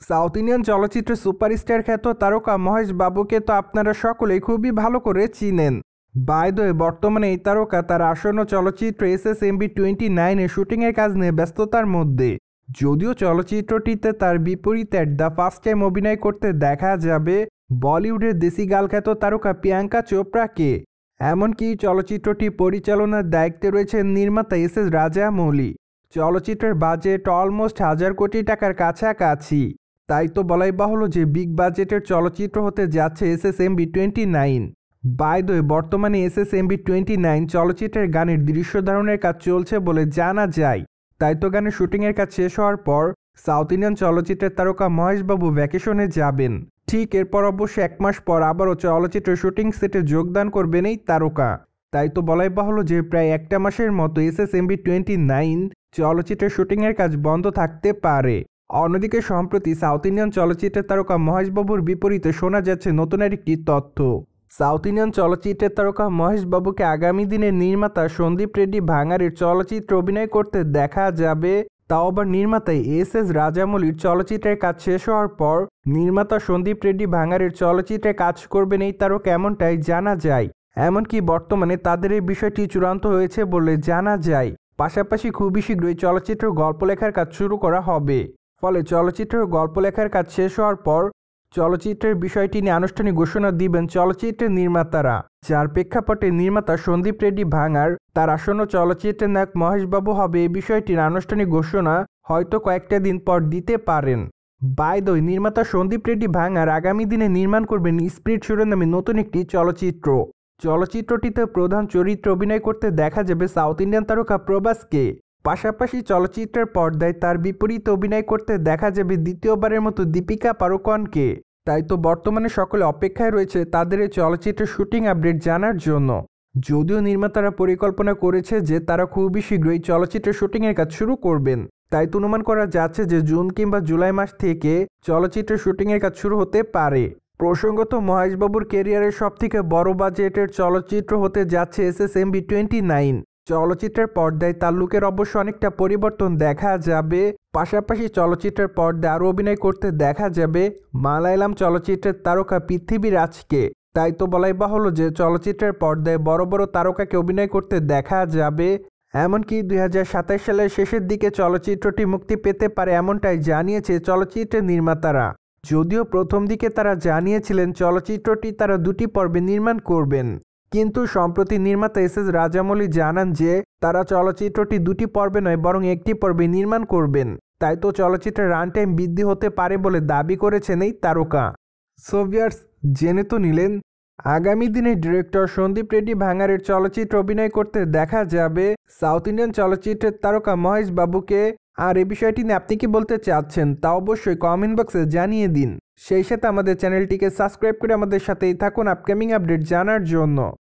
South Indian চলচ্চিত্রের superstar খ্যাত তারকা মহেশ বাবুকে তো আপনারা সকলেই খুবই ভালো করে চিনেন। বাই দ্য ওয়ে, বর্তমানে এই তারকা তার আসন্ন চলচ্চিত্র SSMB29-এর শুটিংয়ের কাজ নিয়ে ব্যস্ততার মধ্যে। যদিও চলচ্চিত্রটিতে তার বিপরীতে দ্য ফার্স্ট টাইম অভিনয় করতে দেখা যাবে বলিউডের দেশি গাল খ্যাত তারকা প্রিয়াঙ্কা চোপড়াকে। এমনকি চলচ্চিত্রটি পরিচালনার দায়িত্বে রয়েছেন নির্মাতা SS রাজামৌলি। চলচ্চিত্রের বাজেট অলমোস্ট 1000 কোটি টাকার কাছাকাছি। তাই তো বলাই বাহুল্য যে বিগ বাজেটের চলচ্চিত্র হতে যাচ্ছে SSMB29। বাই দ্য ওয়ে, বর্তমানে SSMB29 চলচ্চিত্রের গানের দৃশ্য ধারণের কাজ চলছে বলে জানা যায়। তাই তো গানের শুটিংয়ের কাজ শেষ হওয়ার পর সাউথ ইন্ডিয়ান চলচ্চিত্রের তারকা মহেশ বাবু ভ্যাকেশনে যাবেন। ঠিক এরপর অবশ্য 1 মাস পর আবারও চলচ্চিত্রের শুটিং সেটে যোগদান করবেন এই তারকা। তাই তো বলাই বাহুল্য যে প্রায় 1 মাসের মতো SSMB29 চলচ্চিত্রের শুটিংয়ের কাজ বন্ধ থাকতে পারে। অন্যদিকে সম্প্রতি সাউথ ইন্ডিয়ান চলচ্চিত্রের তারকা মহেশ বাবুর বিপরীতে শোনা যাচ্ছে নতুন আরেকটি তথ্য। সাউথ ইন্ডিয়ান চলচ্চিত্রের তারকা মহেশ বাবুকে আগামী দিনের নির্মাতা সন্দীপ রেড্ডি ভাঙাড়ের চলচ্চিত্রে অভিনয় করতে দেখা যাবে, তাও আবার নির্মাতা SS রাজামৌলির চলচ্চিত্রের কাজ শেষ হওয়ার পর নির্মাতা সন্দীপ রেড্ডি ভাঙাড়ের চলচ্চিত্রে কাজ করবেন এই তারকা, এমনটাই জানা যায়। এমনকি বর্তমানে তাদের এই বিষয়টি চূড়ান্ত হয়েছে বলে জানা যায়। পাশাপাশি খুবই শীঘ্রই চলচ্চিত্রের গল্প লেখার কাজ শুরু করা হবে। ফলে চলচ্চিত্রের গল্প লেখার কাজ শেষ হওয়ার পর চলচ্চিত্রের বিষয়টি নিয়ে আনুষ্ঠানিক ঘোষণা দিবেন চলচ্চিত্রের নির্মাতারা, যার প্রেক্ষাপটে নির্মাতা সন্দীপ রেড্ডি ভাঙাড় তার আসন্ন চলচ্চিত্রের নায়ক মহেশ বাবু হবে এই বিষয়টির আনুষ্ঠানিক ঘোষণা হয়তো কয়েকটা দিন পর দিতে পারেন। বাই দ্য ওয়ে, নির্মাতা সন্দীপ রেড্ডি ভাঙাড় আগামী দিনে নির্মাণ করবেন স্পিরিট শিরোনামে নতুন একটি চলচ্চিত্র। চলচ্চিত্রটিতে প্রধান চরিত্রে অভিনয় করতে দেখা যাবে সাউথ ইন্ডিয়ান তারকা প্রভাসকে। পাশাপাশি চলচ্চিত্রের পর্দায় তার বিপরীতে অভিনয় করতে দেখা যাবে দ্বিতীয়বারের মতো দীপিকা পাড়ুকোনকে। তাই তো বর্তমানে সকলে অপেক্ষায় রয়েছে তাদের এই চলচ্চিত্রের শুটিং আপডেট জানার জন্য। যদিও নির্মাতারা পরিকল্পনা করেছে যে তারা খুবই শীঘ্রই চলচ্চিত্রের শুটিংয়ের কাজ শুরু করবেন। তাই তো অনুমান করা যাচ্ছে যে জুন কিংবা জুলাই মাস থেকে চলচ্চিত্রের শুটিংয়ের কাজ শুরু হতে পারে। প্রসঙ্গত, মহেশ বাবুর ক্যারিয়ারের সবথেকে বড় বাজেটের চলচ্চিত্র হতে যাচ্ছে SSMB29। চলচ্চিত্রের পর্দায় তার লুকের অবশ্য অনেকটা পরিবর্তন দেখা যাবে। পাশাপাশি চলচ্চিত্রের পর্দায় আরও অভিনয় করতে দেখা যাবে মালায়ালাম চলচ্চিত্রের তারকা পৃথ্বীরাজকে। তাই তো বলাই বাহুল্য যে চলচ্চিত্রের পর্দায় বড় বড় তারকাকে অভিনয় করতে দেখা যাবে। এমনকি 2027 সালের শেষের দিকে চলচ্চিত্রটি মুক্তি পেতে পারে, এমনটাই জানিয়েছে চলচ্চিত্রের নির্মাতারা। যদিও প্রথম দিকে তারা জানিয়েছিলেন চলচ্চিত্রটি তারা 2টি পর্বে নির্মাণ করবেন, কিন্তু সম্প্রতি নির্মাতা SS রাজামৌলি জানান যে তারা চলচ্চিত্রটি 2টি পর্বে নয় বরং 1টি পর্বে নির্মাণ করবেন। তাই তো চলচ্চিত্রের রান টাইম বৃদ্ধি হতে পারে বলে দাবি করেছেন এই তারকা। সো ভিউয়ার্স, জেনে তো নিলেন আগামী দিনে ডিরেক্টর সন্দীপ রেড্ডি ভাঙাড়ের চলচ্চিত্রে অভিনয় করতে দেখা যাবে সাউথ ইন্ডিয়ান চলচ্চিত্রের তারকা মহেশ বাবুকে। আর এই বিষয়টি নিয়ে আপনি কি বলতে চাচ্ছেন তা অবশ্যই কমেন্ট বক্সে জানিয়ে দিন। সেই সাথে আমাদের চ্যানেলটিকে সাবস্ক্রাইব করে আমাদের সাথেই থাকুন আপকামিং আপডেট জানার জন্য।